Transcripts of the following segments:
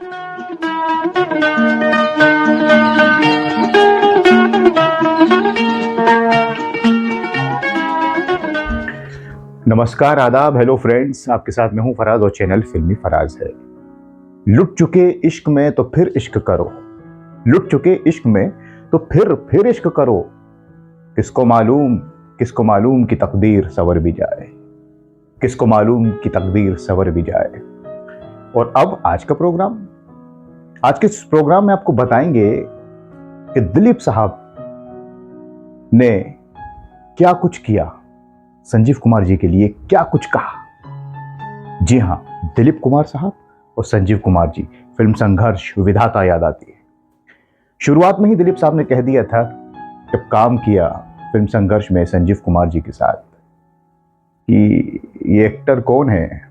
नमस्कार, आदाब, hello friends. आपके साथ मैं हूं फराज और चैनल फिल्मी फराज है। लुट चुके इश्क में तो फिर इश्क करो, लुट चुके इश्क में तो फिर इश्क करो। किसको मालूम कि तकदीर सवर भी जाए, किसको मालूम कि तकदीर सवर भी जाए। और अब आज के इस प्रोग्राम में आपको बताएंगे कि दिलीप साहब ने क्या कुछ किया, संजीव कुमार जी के लिए क्या कुछ कहा। जी हां, दिलीप कुमार साहब और संजीव कुमार जी, फिल्म संघर्ष विधाता याद आती है। शुरुआत में ही दिलीप साहब ने कह दिया था जब काम किया फिल्म संघर्ष में संजीव कुमार जी के साथ कि ये एक्टर कौन है,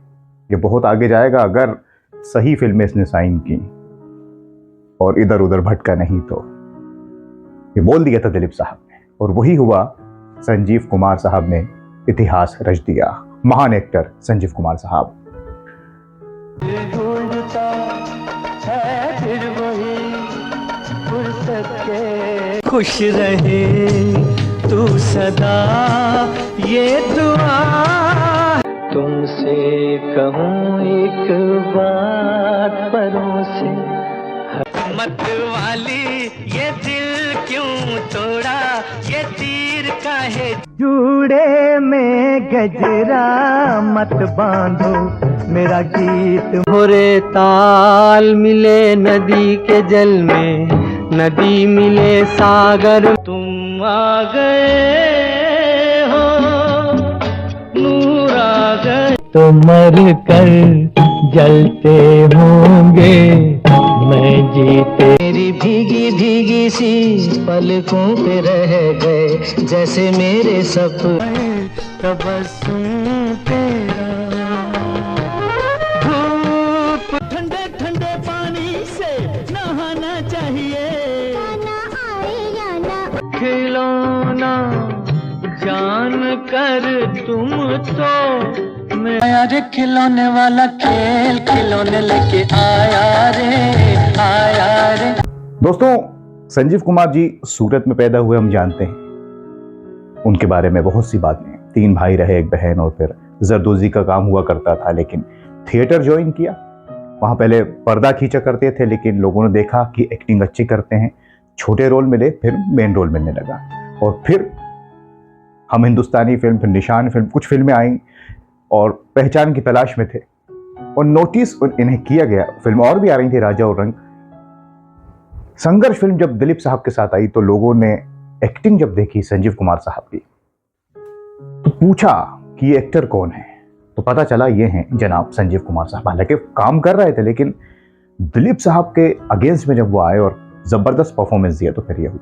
ये बहुत आगे जाएगा अगर सही फिल्में इसने साइन की और इधर उधर भटका नहीं तो। ये बोल दिया था दिलीप साहब ने, और वही हुआ। संजीव कुमार साहब ने इतिहास रच दिया। महान एक्टर संजीव कुमार साहब। खुश रहे तू सदा, ये दुआ। तुमसे कहूँ एक बात परों से, मत वाली ये दिल क्यों तोड़ा, ये तीर काहे जूड़े में गजरा मत बांधो मेरा गीत। भोरे ताल मिले नदी के जल में, नदी मिले सागर, तुम आ गए हो, नूर आ गए तो मर कर जलते होंगे मैं जीते। मेरी भीगी भीगी सी पलकों पे रह गए जैसे मेरे सपने, तबस्सुम तेरा। धूप ठंडे ठंडे पानी से नहाना चाहिए, खिलौना जान कर तुम तो मैं रे खिलौने वाला खेल खिलौने लेके आया रे। दोस्तों, संजीव कुमार जी सूरत में पैदा हुए, हम जानते हैं उनके बारे में बहुत सी बातें। 3 भाई रहे, 1 बहन, और फिर जरदोजी का काम हुआ करता था, लेकिन थिएटर ज्वाइन किया। वहां पहले पर्दा खींचा करते थे, लेकिन लोगों ने देखा कि एक्टिंग अच्छी करते हैं, छोटे रोल मिले, फिर मेन रोल मिलने लगा। और फिर हम हिंदुस्तानी फिल्म, फिर निशान फिल्म, कुछ फिल्में आई और पहचान की तलाश में थे और नोटिस इन्हें किया गया। फिल्म और भी आ रही थी, राजा और रंग। संघर्ष फिल्म जब दिलीप साहब के साथ आई तो लोगों ने एक्टिंग जब देखी संजीव कुमार साहब की तो पूछा कि ये एक्टर कौन है, तो पता चला ये हैं जनाब संजीव कुमार साहब। हालांकि काम कर रहे थे, लेकिन दिलीप साहब के अगेंस्ट में जब वो आए और जबरदस्त परफॉर्मेंस दिया तो फिर ये हुआ।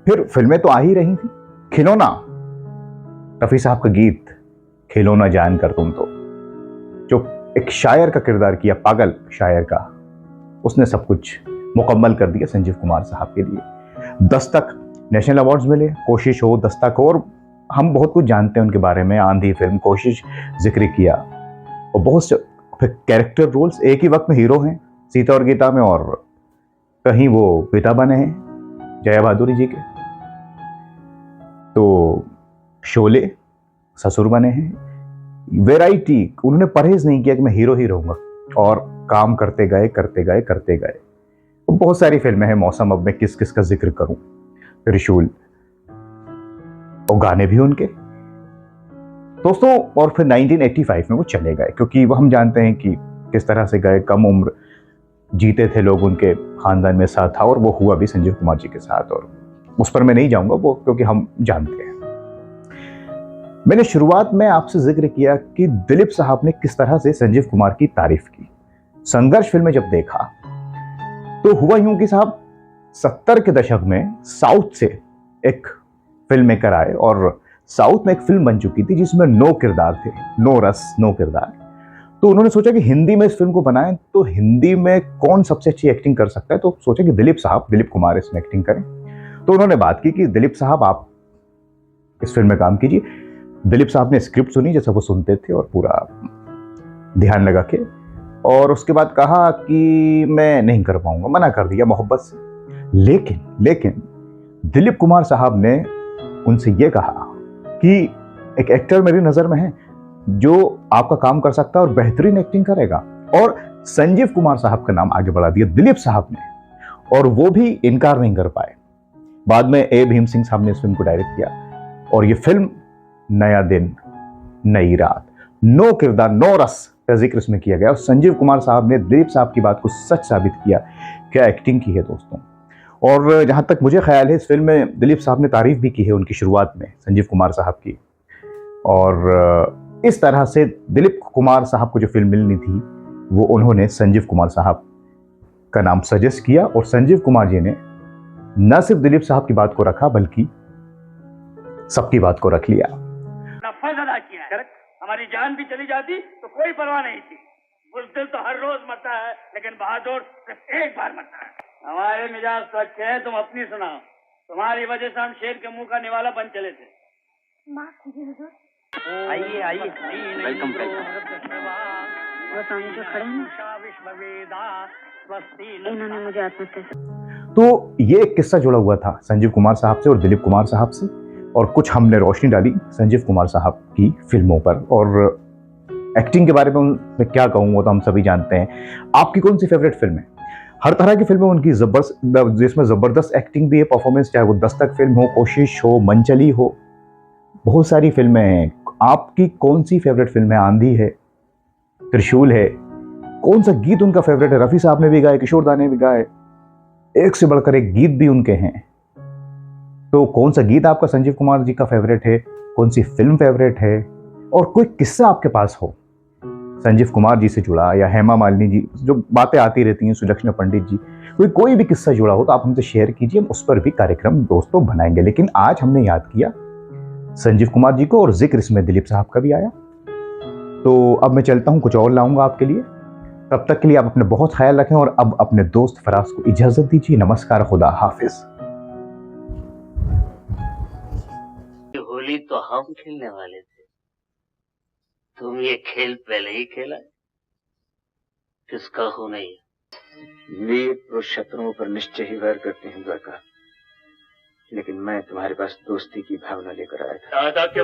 फिर फिल्में तो आ ही रही थी। खिलौना, रफी साहब का गीत खिलौना जान कर तुम तो, जो एक शायर का किरदार किया, पागल शायर का, उसने सब कुछ मुकम्मल कर दिया संजीव कुमार साहब के लिए। दस्तक नेशनल अवार्ड्स मिले, कोशिश हो, दस्तक हो, और हम बहुत कुछ जानते हैं उनके बारे में। आंधी फिल्म, कोशिश जिक्र किया, और बहुत से फिर कैरेक्टर रोल्स। एक ही वक्त में हीरो हैं सीता और गीता में, और कहीं वो पिता बने हैं जया बहादुरी जी के, तो शोले ससुर बने हैं। वैरायटी, उन्होंने परहेज नहीं किया कि मैं हीरो ही रहूंगा, और काम करते गए। बहुत सारी फिल्में हैं। मौसम, अब मैं किस किस का जिक्र करूं, त्रिशूल, और गाने भी उनके दोस्तों। और फिर 1985 में वो चले गए, क्योंकि वो हम जानते हैं कि किस तरह से गए। कम उम्र जीते थे लोग, उनके खानदान में साथ था, और वो हुआ भी संजीव कुमार जी के साथ, और उस पर मैं नहीं जाऊंगा वो, क्योंकि हम जानते हैं। मैंने शुरुआत में आपसे जिक्र किया कि दिलीप साहब ने किस तरह से संजीव कुमार की तारीफ की। संघर्ष फिल्म में जब देखा तो हुआ यूं कि साहब 70 के दशक में साउथ से एक फिल्म मेकर आए, और साउथ में एक फिल्म बन चुकी थी जिसमें 9 किरदार थे, 9 रस 9 किरदार। तो उन्होंने सोचा कि हिंदी में इस फिल्म को बनाएं, तो हिंदी में कौन सबसे अच्छी एक्टिंग कर सकता है, तो सोचा कि दिलीप कुमार इसमें एक्टिंग करें। तो उन्होंने बात की कि दिलीप साहब आप इस फिल्म में काम कीजिए। दिलीप साहब ने स्क्रिप्ट सुनी जैसा वो सुनते थे, और पूरा ध्यान लगा के और उसके बाद कहा कि मैं नहीं कर पाऊंगा, मना कर दिया मोहब्बत से। लेकिन दिलीप कुमार साहब ने उनसे ये कहा कि एक एक्टर मेरी नज़र में है जो आपका काम कर सकता है और बेहतरीन एक्टिंग करेगा, और संजीव कुमार साहब का नाम आगे बढ़ा दिया दिलीप साहब ने, और वो भी इनकार नहीं कर पाए। बाद में ए भीम सिंह साहब ने इस फिल्म को डायरेक्ट किया, और ये फिल्म नया दिन नई रात, नो किरदार नो रस का जिक्र इसमें किया गया, और संजीव कुमार साहब ने दिलीप साहब की बात को सच साबित किया। क्या एक्टिंग की है दोस्तों। और जहां तक मुझे ख्याल है इस फिल्म में दिलीप साहब ने तारीफ भी की है उनकी शुरुआत में संजीव कुमार साहब की, और इस तरह से दिलीप कुमार साहब को जो फिल्म मिलनी थी वो उन्होंने संजीव कुमार साहब का नाम सजेस्ट किया, और संजीव कुमार जी ने न सिर्फ दिलीप साहब की बात को रखा बल्कि सबकी बात को रख लिया। फर्ज अदा किया है। हमारी जान भी चली जाती तो कोई परवाह नहीं थी। बुज़दिल तो हर रोज मरता है, लेकिन बहादुर सिर्फ एक बार मरता है। हमारे मिजाज तो अच्छे हैं, तुम अपनी सुनाओ। तुम्हारी वजह से हम शेर के मुंह का निवाला बन चले थे। माफ कीजिए हुजूर। आइए आइए, वेलकम वो सामने जो खड़े हैं इन्होंने मुझे आत्महत्या से। तो ये एक किस्सा जुड़ा हुआ था संजीव कुमार साहब से और दिलीप कुमार साहब से, और कुछ हमने रोशनी डाली संजीव कुमार साहब की फिल्मों पर, और एक्टिंग के बारे में मैं क्या कहूँ वो तो हम सभी जानते हैं। आपकी कौन सी फेवरेट फिल्म है? हर तरह की फिल्में उनकी जबरदस्त, जिसमें ज़बरदस्त एक्टिंग भी है, परफॉर्मेंस, चाहे वो दस्तक फिल्म हो, कोशिश हो, मनचली हो, बहुत सारी फिल्में हैं। आपकी कौन सी फेवरेट फिल्म है? आंधी है, त्रिशूल है, कौन सा गीत उनका फेवरेट है? रफ़ी साहब ने भी गाए, किशोर दा ने भी गाए, एक से बढ़कर एक गीत भी उनके हैं। तो कौन सा गीत आपका संजीव कुमार जी का फेवरेट है? कौन सी फिल्म फेवरेट है? और कोई किस्सा आपके पास हो संजीव कुमार जी से जुड़ा, या हेमा मालिनी जी, जो बातें आती रहती हैं, सुलक्षणा पंडित जी, कोई भी किस्सा जुड़ा हो तो आप हमसे शेयर कीजिए, हम उस पर भी कार्यक्रम दोस्तों बनाएंगे। लेकिन आज हमने याद किया संजीव कुमार जी को, और जिक्र इसमें दिलीप साहब का भी आया। तो अब मैं चलता हूँ, कुछ और लाऊंगा आपके लिए। तब तक के लिए आप अपने बहुत ख्याल रखें, और अब अपने दोस्त फराज को इजाजत दीजिए। नमस्कार, खुदा हाफिज। होली तो हम खेलने वाले थे, तुम ये खेल पहले ही खेला। किसका हो नहीं? वीर पुरुष शत्रुओं पर निश्चय ही वैर करते हैं द्वारका, लेकिन मैं तुम्हारे पास दोस्ती की भावना लेकर आया था। दादा के